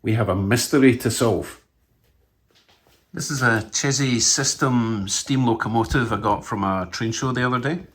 we have a mystery to solve. This is a Chessie system steam locomotive I got from a train show the other day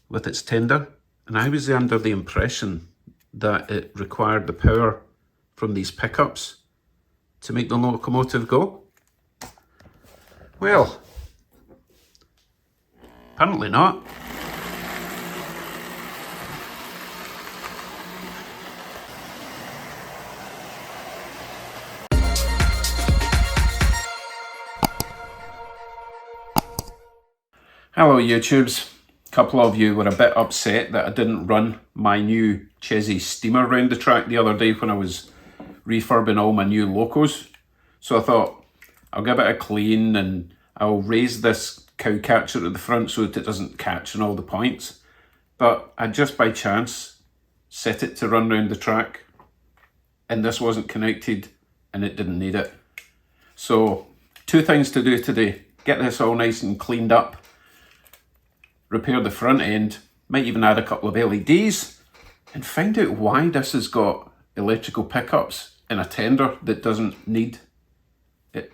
with its tender, and I was under the impression that it required the power from these pickups to make the locomotive go. Well, apparently not. Hello YouTubes. A couple of you were a bit upset that I didn't run my new Chessie steamer round the track the other day when I was refurbing all my new locos. So I thought I'll give it a clean and I'll raise this cow catcher at the front so that it doesn't catch on all the points. But I just by chance set it to run round the track and this wasn't connected and it didn't need it. So two things to do today. Get this all nice and cleaned up. Repair the front end, might even add a couple of LEDs, and find out why this has got electrical pickups in a tender that doesn't need it.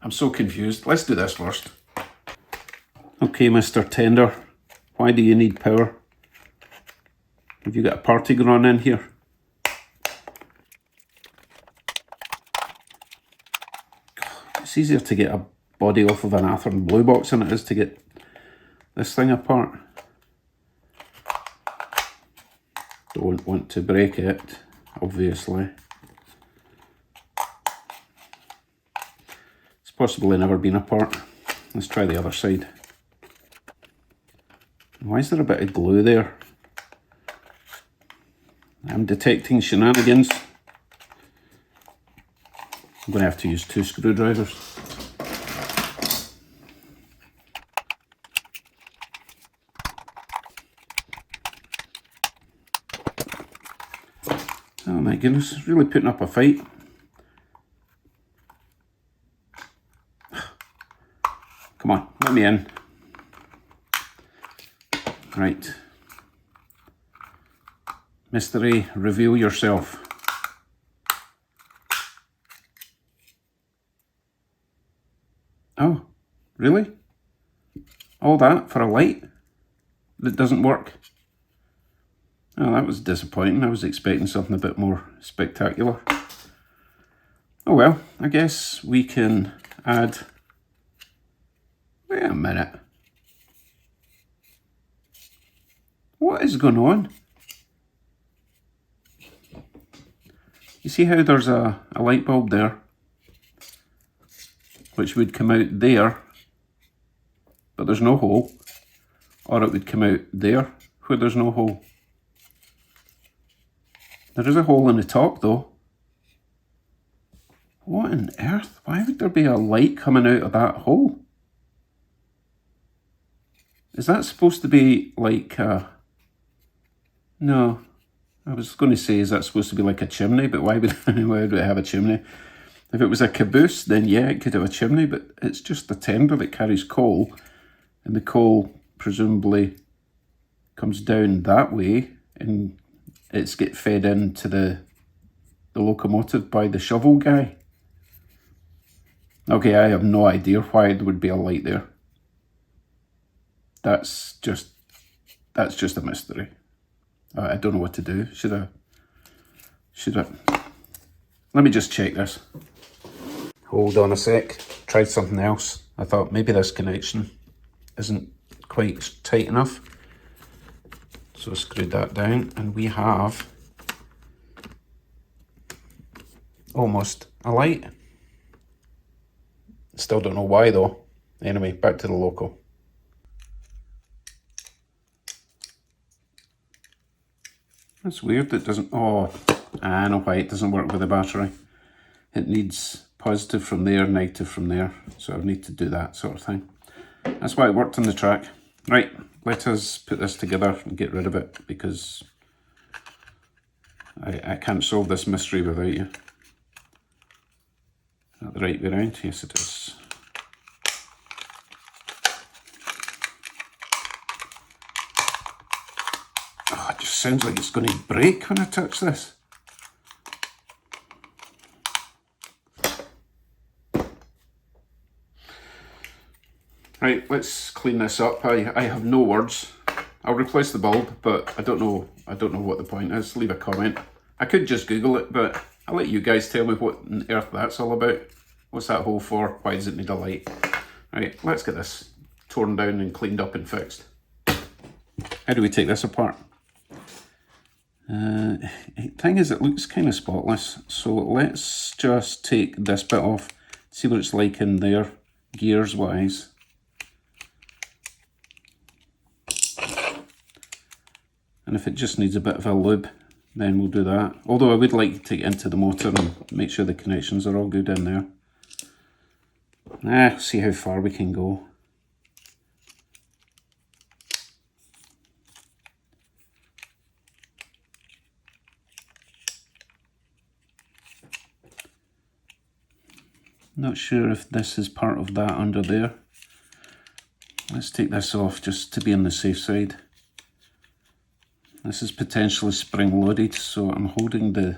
I'm so confused. Let's do this first. Okay, Mr. Tender, why do you need power? Have you got a party going on in here? It's easier to get a body off of an Athearn blue box than it is to get this thing apart. Don't want to break it, obviously. It's possibly never been apart. Let's try the other side. Why is there a bit of glue there? I'm detecting shenanigans. I'm going to have to use 2 screwdrivers. Oh my goodness, really putting up a fight. Come on, let me in. Right. Mystery, reveal yourself. Oh, really? All that for a light that doesn't work? Oh, that was disappointing. I was expecting something a bit more spectacular. Oh well, I guess we can add... Wait a minute. What is going on? You see how there's a light bulb there, which would come out there, but there's no hole, or it would come out there where there's no hole. There is a hole in the top though. What on earth? Why would there be a light coming out of that hole? Is that supposed to be like a... No, I was going to say, is that supposed to be like a chimney? But why would it have a chimney? If it was a caboose, then yeah, it could have a chimney, but it's just a tender that carries coal, and the coal presumably comes down that way, and it's get fed into the locomotive by the shovel guy. Okay, I have no idea why there would be a light there. That's just a mystery. I don't know what to do. Should I? Let me just check this. Hold on a sec. Tried something else. I thought maybe this connection isn't quite tight enough. So I screwed that down and we have almost a light. Still don't know why though. Anyway, back to the Loco. That's weird, it doesn't... Oh, I know why it doesn't work with the battery. It needs positive from there, negative from there. So I need to do that sort of thing. That's why it worked on the track. Right, let us put this together and get rid of it, because I can't solve this mystery without you. Is that the right way around? Yes, it is. Oh, it just sounds like it's going to break when I touch this. Right, let's clean this up. I have no words. I'll replace the bulb, but I don't know what the point is. Leave a comment. I could just Google it, but I'll let you guys tell me what on earth that's all about. What's that hole for? Why does it need a light? Right, let's get this torn down and cleaned up and fixed. How do we take this apart? Thing is, it looks kind of spotless, so let's just take this bit off, see what it's like in there, gears wise. And if it just needs a bit of a lube, then we'll do that. Although I would like to take it into the motor and make sure the connections are all good in there. See how far we can go. Not sure if this is part of that under there. Let's take this off just to be on the safe side. This is potentially spring loaded, so I'm holding the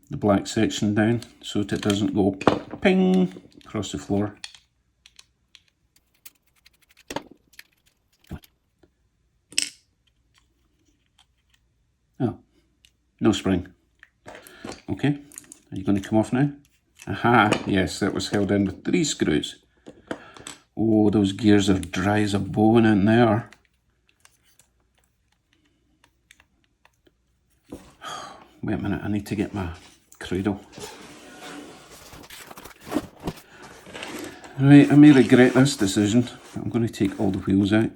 black section down so that it doesn't go ping across the floor. Oh, no spring. Okay, are you going to come off now? Aha, yes, that was held in with 3 screws. Oh, those gears are dry as a bone in there. Wait a minute, I need to get my cradle. Right, I may regret this decision. I'm going to take all the wheels out.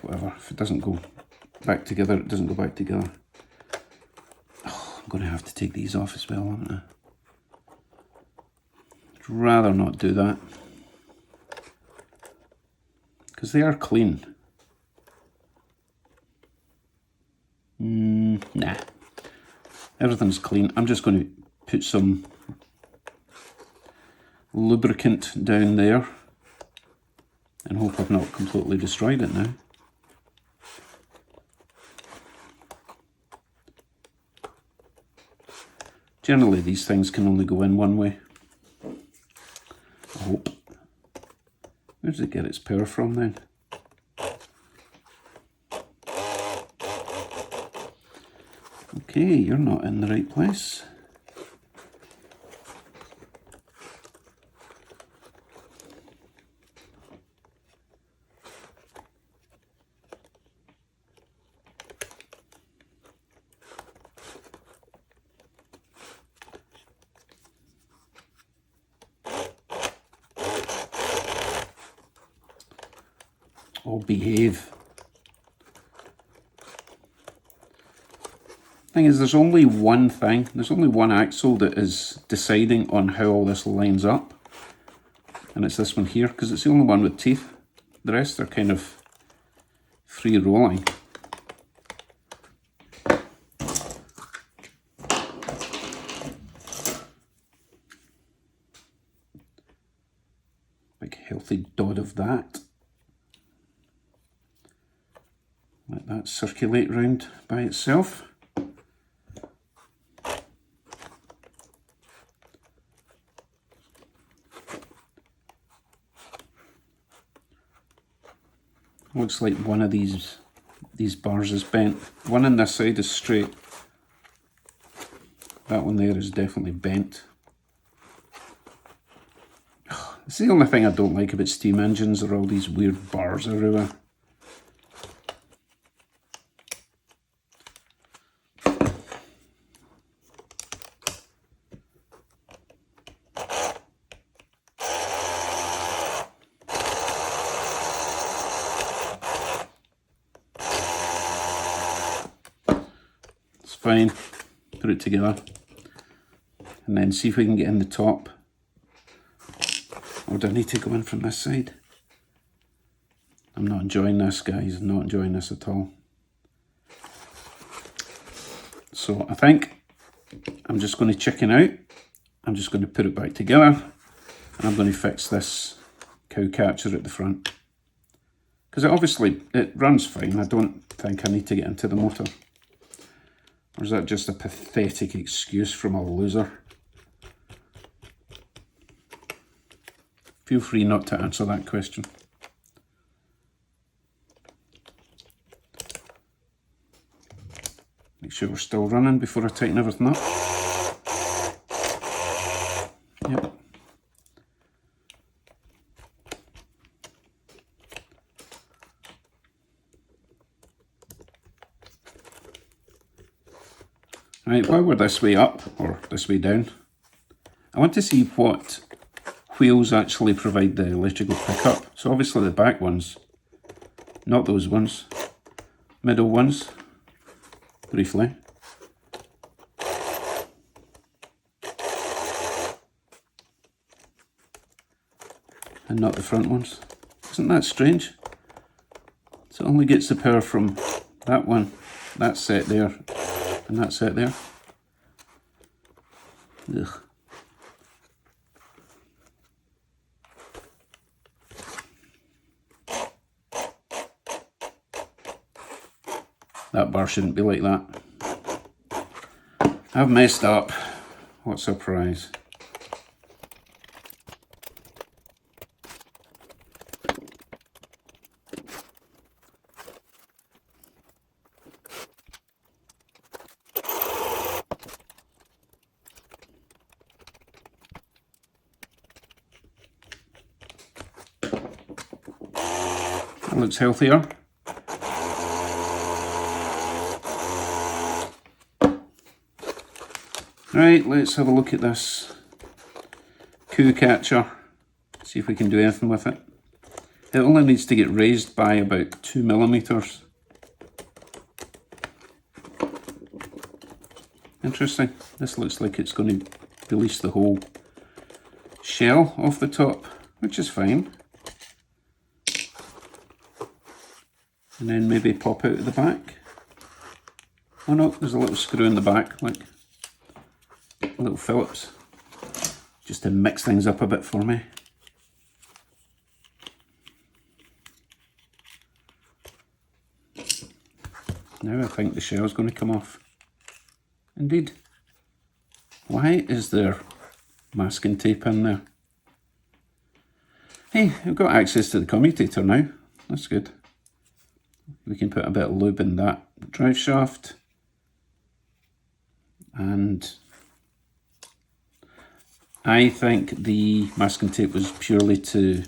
Whatever, if it doesn't go back together, it doesn't go back together. Oh, I'm going to have to take these off as well, aren't I? I'd rather not do that. Because they are clean. Nah, everything's clean. I'm just going to put some lubricant down there and hope I've not completely destroyed it now. Generally these things can only go in one way. I hope. Where does it get its power from then? Okay, you're not in the right place. Oh, behave. Thing is, there's only one axle that is deciding on how all this lines up, and it's this one here, because it's the only one with teeth. The rest are kind of free rolling. Big healthy dod of that. Let that circulate round by itself. Looks like one of these bars is bent. One on this side is straight. That one there is definitely bent. It's the only thing I don't like about steam engines, are all these weird bars everywhere. Fine, put it together and then see if we can get in the top. Or do I need to go in from this side? I'm not enjoying this, guys. I'm not enjoying this at all. So I think I'm just going to chicken out. I'm just going to put it back together and I'm going to fix this cow catcher at the front. Because it runs fine. I don't think I need to get into the motor. Or is that just a pathetic excuse from a loser? Feel free not to answer that question. Make sure we're still running before I tighten everything up. Yep. Right, while we're this way up, or this way down, I want to see what wheels actually provide the electrical pickup. So obviously the back ones, not those ones. Middle ones, briefly. And not the front ones. Isn't that strange? So it only gets the power from that one, that set there, and that set there. Ugh. That bar shouldn't be like that. I've messed up. What a surprise. That looks healthier. Right, let's have a look at this coup catcher, see if we can do anything with it. It only needs to get raised by about 2 millimeters. Interesting. This looks like it's going to release the whole shell off the top, which is fine. And then maybe pop out of the back. Oh no, there's a little screw in the back, like little Phillips, just to mix things up a bit for me. Now I think the shell's going to come off. Indeed. Why is there masking tape in there? Hey, I've got access to the commutator now. That's good. We can put a bit of lube in that drive shaft. And I think the masking tape was purely to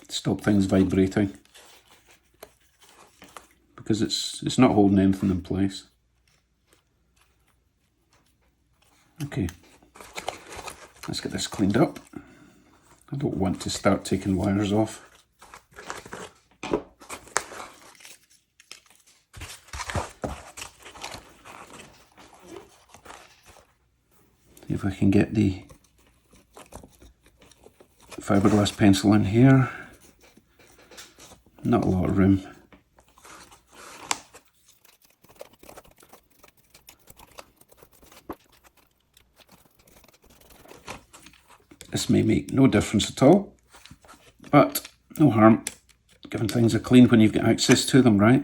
stop things vibrating, because it's not holding anything in place. Okay, let's get this cleaned up. I don't want to start taking wires off. See if I can get the fiberglass pencil in here. Not a lot of room. This may make no difference at all, but no harm giving things a clean when you've got access to them, right?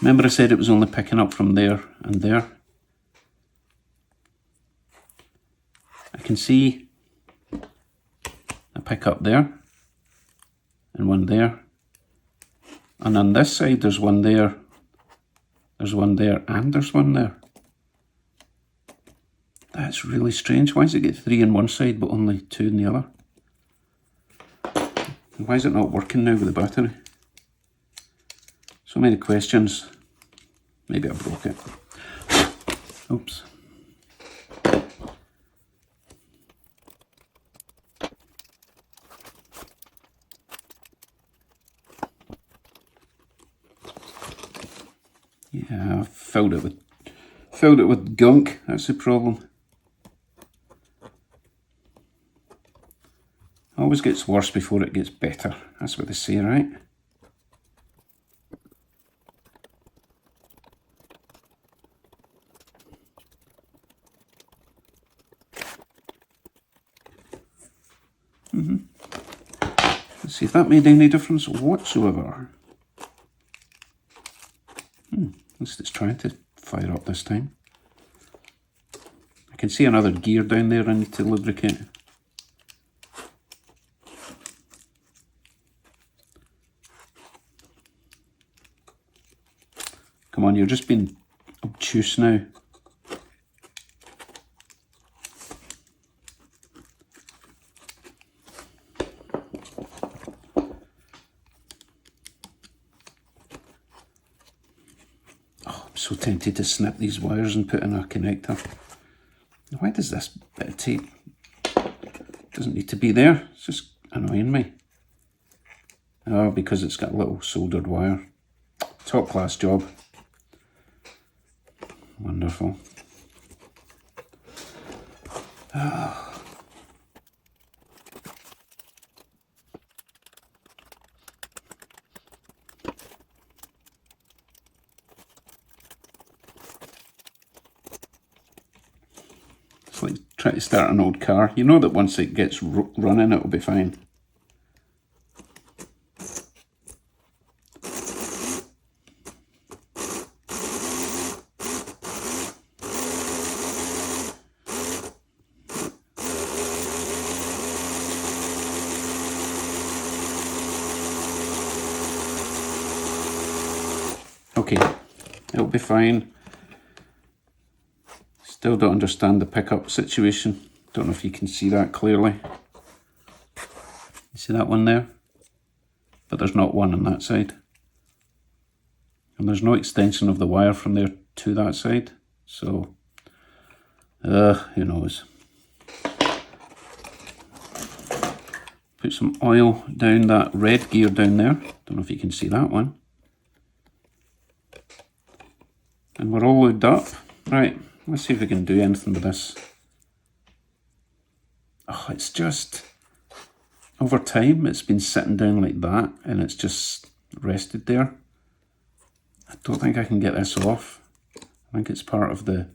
Remember I said it was only picking up from there and there? I can see a pickup there, and one there. And on this side there's one there, there's one there, and there's one there. That's really strange. Why does it get 3 on one side but only 2 on the other? And why is it not working now with the battery? So many questions. Maybe I broke it. Oops. Yeah, I've filled it with gunk. That's the problem. Always gets worse before it gets better. That's what they say, right? Let's see if that made any difference whatsoever. least it's trying to fire up this time. I can see another gear down there I need to lubricate. Come on, you're just being obtuse now. Oh, I'm so tempted to snip these wires and put in a connector. Why does this bit of tape doesn't need to be there? It's just annoying me. Oh, because it's got a little soldered wire. Top class job. Wonderful. Oh. It's like trying to start an old car. You know that once it gets running, it'll be fine. Okay, it'll be fine. Still don't understand the pickup situation. Don't know if you can see that clearly. You see that one there? But there's not one on that side. And there's no extension of the wire from there to that side. So, who knows. Put some oil down that red gear down there. Don't know if you can see that one. And we're all lubed up. Right, let's see if we can do anything with this. Oh, it's just, over time, it's been sitting down like that and it's just rested there. I don't think I can get this off. I think it's part of the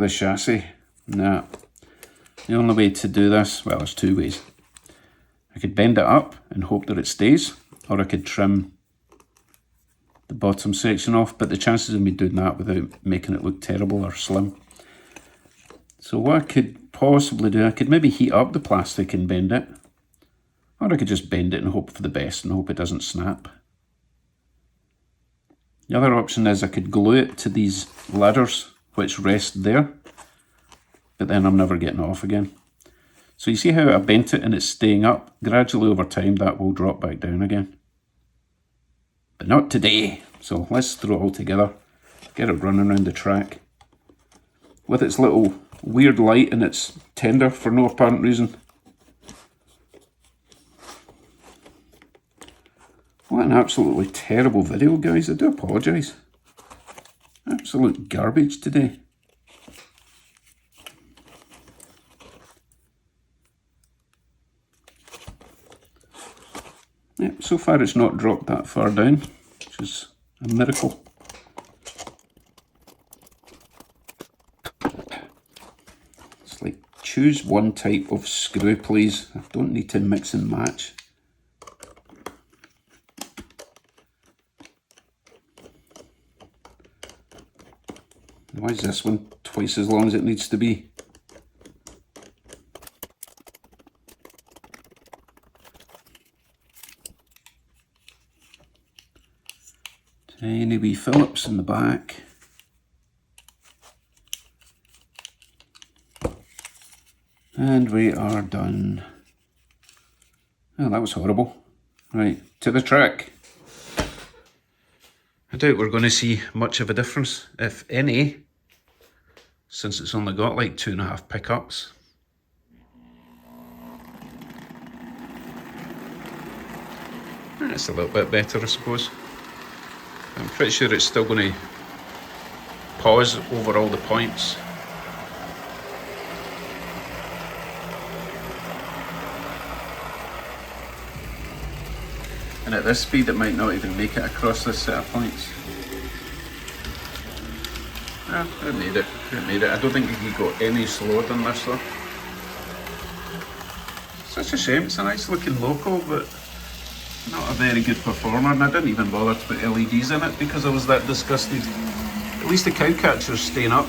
chassis. Nah, the only way to do this, well, there's two ways. I could bend it up and hope that it stays, or I could trim the bottom section off, but the chances of me doing that without making it look terrible are slim. So what I could possibly do, I could maybe heat up the plastic and bend it, or I could just bend it and hope for the best and hope it doesn't snap. The other option is I could glue it to these ladders which rest there, but then I'm never getting it off again. So you see how I bent it and it's staying up? Gradually over time that will drop back down again. But not today. So let's throw it all together, get it running around the track. With its little weird light and its tender for no apparent reason. What an absolutely terrible video, guys. I do apologise. Absolute garbage today. Yep, so far it's not dropped that far down, which is a miracle. It's like, choose one type of screw, please. I don't need to mix and match. Why is this one twice as long as it needs to be? Tiny wee Phillips in the back. And we are done. Oh, that was horrible. Right, to the track. I doubt we're going to see much of a difference, if any, since it's only got like 2.5 pickups. It's a little bit better, I suppose. I'm pretty sure it's still going to pause over all the points. And at this speed it might not even make it across this set of points. It made it. It made it. I don't think it could go any slower than this though. Such a shame. It's a nice looking Loco, but Not a very good performer, and I didn't even bother to put LEDs in it because I was that disgusted. At least the cowcatcher's staying up.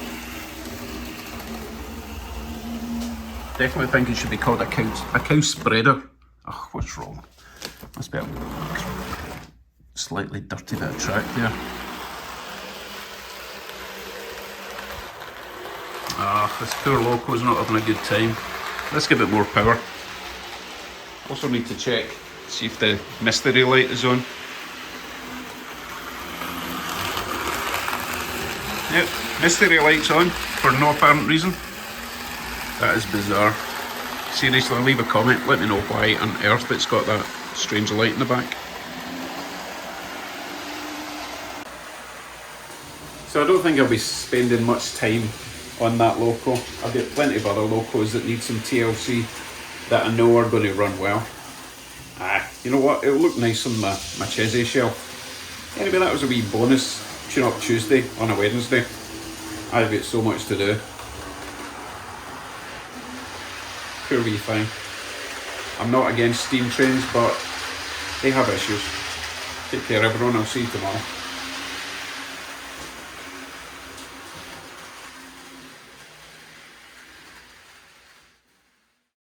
Definitely think it should be called a cow spreader. Oh, what's wrong? Must be a slightly dirty bit of track there. Ah, this poor Loco's not having a good time. Let's give it more power. Also need to check, see if the mystery light is on. Yep, mystery light's on for no apparent reason. That is bizarre. Seriously, leave a comment, let me know why on earth it's got that strange light in the back. So I don't think I'll be spending much time on that Loco. I've got plenty of other Locos that need some TLC that I know are going to run well. You know what, it'll look nice on my Chessie shelf. Anyway, that was a wee bonus tune-up Tuesday on a Wednesday. I've got so much to do. Poor wee thing. I'm not against steam trains, but they have issues. Take care everyone, I'll see you tomorrow.